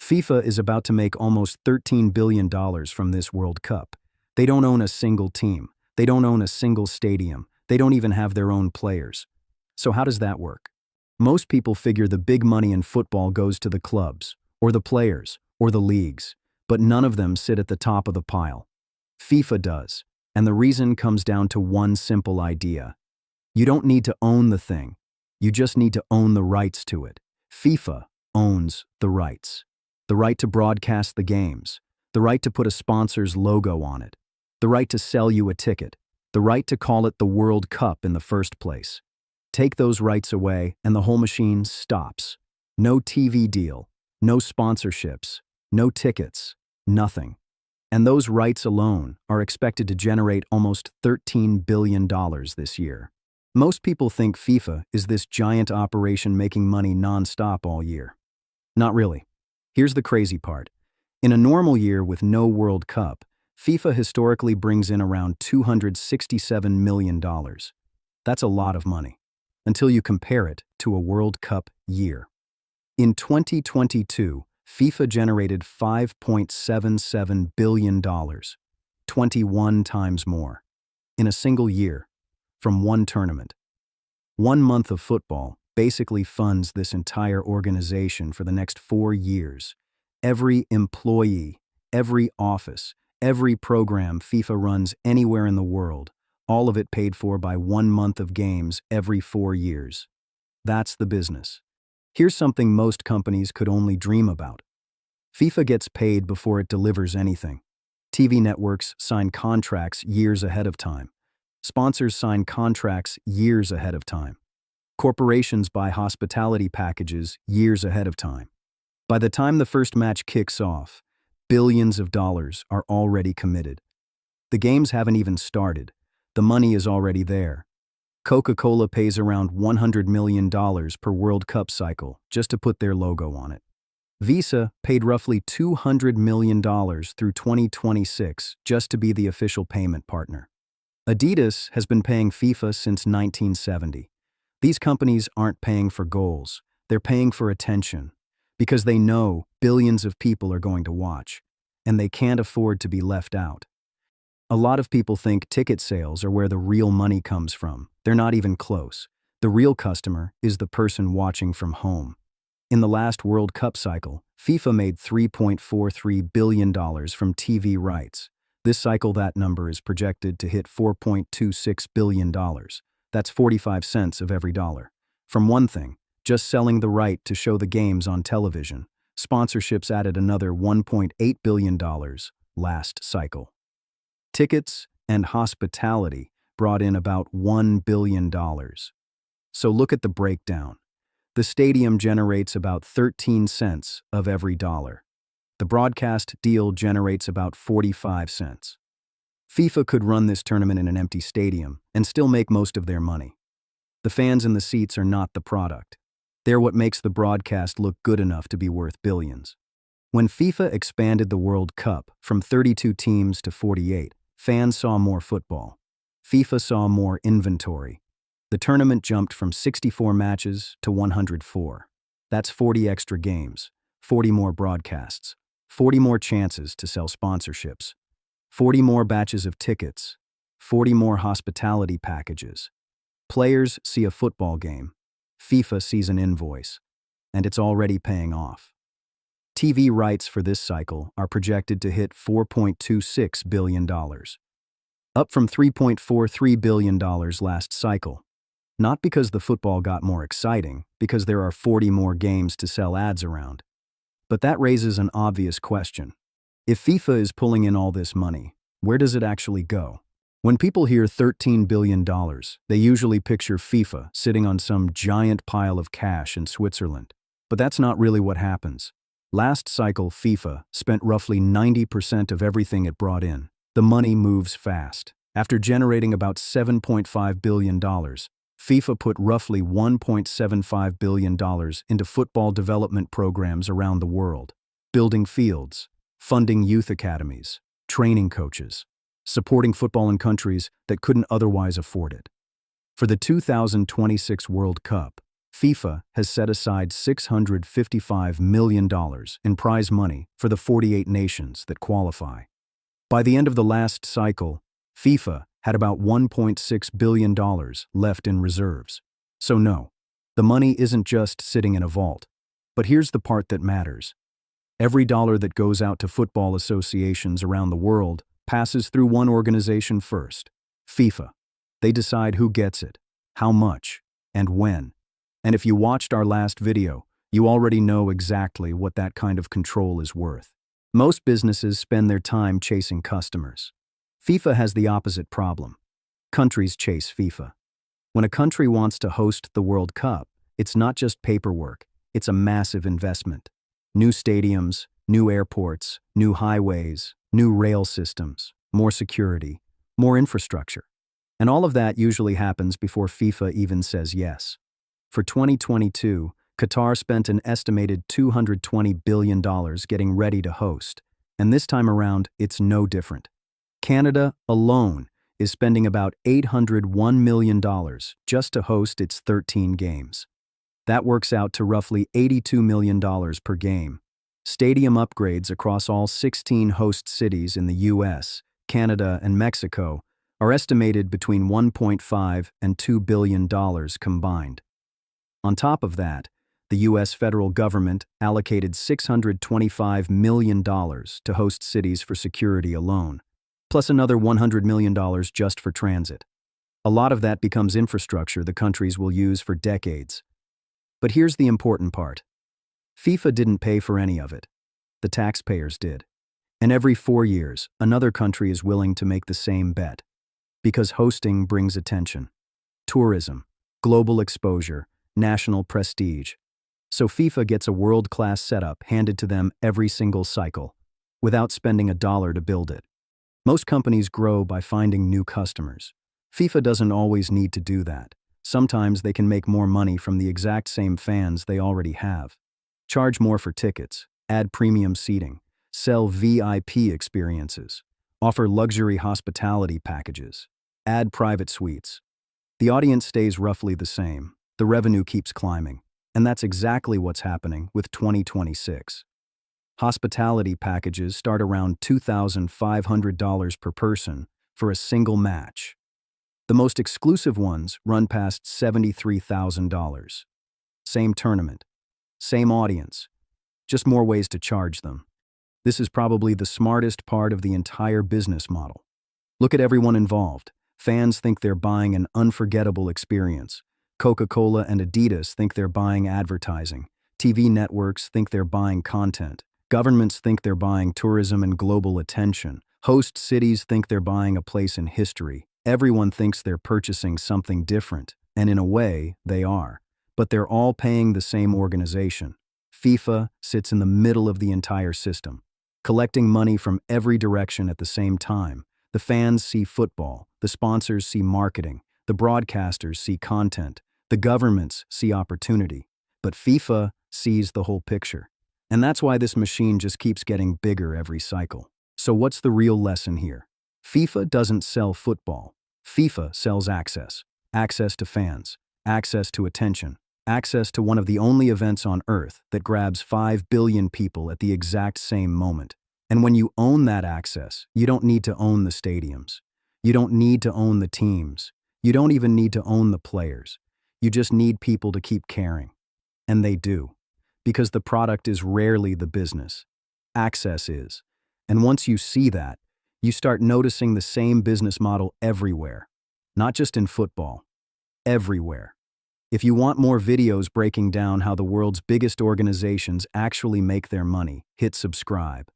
FIFA is about to make almost $13 billion from this World Cup. They don't own a single team. They don't own a single stadium. They don't even have their own players. So how does that work? Most people figure the big money in football goes to the clubs, or the players, or the leagues, but none of them sit at the top of the pile. FIFA does, and the reason comes down to one simple idea. You don't need to own the thing. You just need to own the rights to it. FIFA owns the rights. The right to broadcast the games, the right to put a sponsor's logo on it, the right to sell you a ticket, the right to call it the World Cup in the first place. Take those rights away and the whole machine stops. No TV deal, no sponsorships, no tickets, nothing. And those rights alone are expected to generate almost $13 billion this year. Most people think FIFA is this giant operation making money non-stop all year. Not really. Here's the crazy part. In a normal year with no World Cup, FIFA historically brings in around $267 million. That's a lot of money, until you compare it to a World Cup year. In 2022, FIFA generated $5.77 billion, 21 times more, in a single year, from one tournament. 1 month of football basically funds this entire organization for the next 4 years. Every employee, every office, every program FIFA runs anywhere in the world, all of it paid for by 1 month of games every 4 years. That's the business. Here's something most companies could only dream about. FIFA gets paid before it delivers anything. TV networks sign contracts years ahead of time. Sponsors sign contracts years ahead of time. Corporations buy hospitality packages years ahead of time. By the time the first match kicks off, billions of dollars are already committed. The games haven't even started. The money is already there. Coca-Cola pays around $100 million per World Cup cycle just to put their logo on it. Visa paid roughly $200 million through 2026 just to be the official payment partner. Adidas has been paying FIFA since 1970. These companies aren't paying for goals, they're paying for attention, because they know billions of people are going to watch, and they can't afford to be left out. A lot of people think ticket sales are where the real money comes from. They're not even close. The real customer is the person watching from home. In the last World Cup cycle, FIFA made $3.43 billion from TV rights. This cycle, that number is projected to hit $4.26 billion. That's 45 cents of every dollar. From one thing, just selling the right to show the games on television. Sponsorships added another $1.8 billion last cycle. Tickets and hospitality brought in about $1 billion. So look at the breakdown. The stadium generates about 13 cents of every dollar. The broadcast deal generates about 45 cents. FIFA could run this tournament in an empty stadium and still make most of their money. The fans in the seats are not the product. They're what makes the broadcast look good enough to be worth billions. When FIFA expanded the World Cup from 32 teams to 48, fans saw more football. FIFA saw more inventory. The tournament jumped from 64 matches to 104. That's 40 extra games, 40 more broadcasts, 40 more chances to sell sponsorships, 40 more batches of tickets, 40 more hospitality packages. Players see a football game. FIFA sees an invoice. And it's already paying off. TV rights for this cycle are projected to hit $4.26 billion. Up from $3.43 billion last cycle. Not because the football got more exciting, because there are 40 more games to sell ads around. But that raises an obvious question. If FIFA is pulling in all this money, where does it actually go? When people hear $13 billion, they usually picture FIFA sitting on some giant pile of cash in Switzerland. But that's not really what happens. Last cycle, FIFA spent roughly 90% of everything it brought in. The money moves fast. After generating about $7.5 billion, FIFA put roughly $1.75 billion into football development programs around the world, building fields, funding youth academies, training coaches, supporting football in countries that couldn't otherwise afford it. For the 2026 World Cup, FIFA has set aside $655 million in prize money for the 48 nations that qualify. By the end of the last cycle, FIFA had about $1.6 billion left in reserves. So no, the money isn't just sitting in a vault. But here's the part that matters. Every dollar that goes out to football associations around the world passes through one organization first: FIFA. They decide who gets it, how much, and when. And if you watched our last video, you already know exactly what that kind of control is worth. Most businesses spend their time chasing customers. FIFA has the opposite problem. Countries chase FIFA. When a country wants to host the World Cup, it's not just paperwork, it's a massive investment. New stadiums, new airports, new highways, new rail systems, more security, more infrastructure. And all of that usually happens before FIFA even says yes. For 2022, Qatar spent an estimated $220 billion getting ready to host, and this time around, it's no different. Canada alone is spending about $801 million just to host its 13 games. That works out to roughly $82 million per game. Stadium upgrades across all 16 host cities in the US, Canada, and Mexico are estimated between $1.5 and $2 billion combined. On top of that, the U.S. federal government allocated $625 million to host cities for security alone, plus another $100 million just for transit. A lot of that becomes infrastructure the countries will use for decades. But here's the important part. FIFA didn't pay for any of it. The taxpayers did. And every 4 years, another country is willing to make the same bet. Because hosting brings attention, tourism, global exposure, national prestige. So FIFA gets a world-class setup handed to them every single cycle, without spending a dollar to build it. Most companies grow by finding new customers. FIFA doesn't always need to do that. Sometimes they can make more money from the exact same fans they already have. Charge more for tickets, add premium seating, sell VIP experiences, offer luxury hospitality packages, add private suites. The audience stays roughly the same. The revenue keeps climbing. And that's exactly what's happening with 2026. Hospitality packages start around $2,500 per person for a single match. The most exclusive ones run past $73,000. Same tournament, same audience, just more ways to charge them. This is probably the smartest part of the entire business model. Look at everyone involved. Fans think they're buying an unforgettable experience. Coca-Cola and Adidas think they're buying advertising. TV networks think they're buying content. Governments think they're buying tourism and global attention. Host cities think they're buying a place in history. Everyone thinks they're purchasing something different, and in a way, they are. But they're all paying the same organization. FIFA sits in the middle of the entire system, collecting money from every direction at the same time. The fans see football, the sponsors see marketing, the broadcasters see content, the governments see opportunity, but FIFA sees the whole picture. And that's why this machine just keeps getting bigger every cycle. So what's the real lesson here? FIFA doesn't sell football. FIFA sells access. Access to fans. Access to attention. Access to one of the only events on Earth that grabs 5 billion people at the exact same moment. And when you own that access, you don't need to own the stadiums. You don't need to own the teams. You don't even need to own the players. You just need people to keep caring. And they do. Because the product is rarely the business. Access is. And once you see that, you start noticing the same business model everywhere. Not just in football. Everywhere. If you want more videos breaking down how the world's biggest organizations actually make their money, hit subscribe.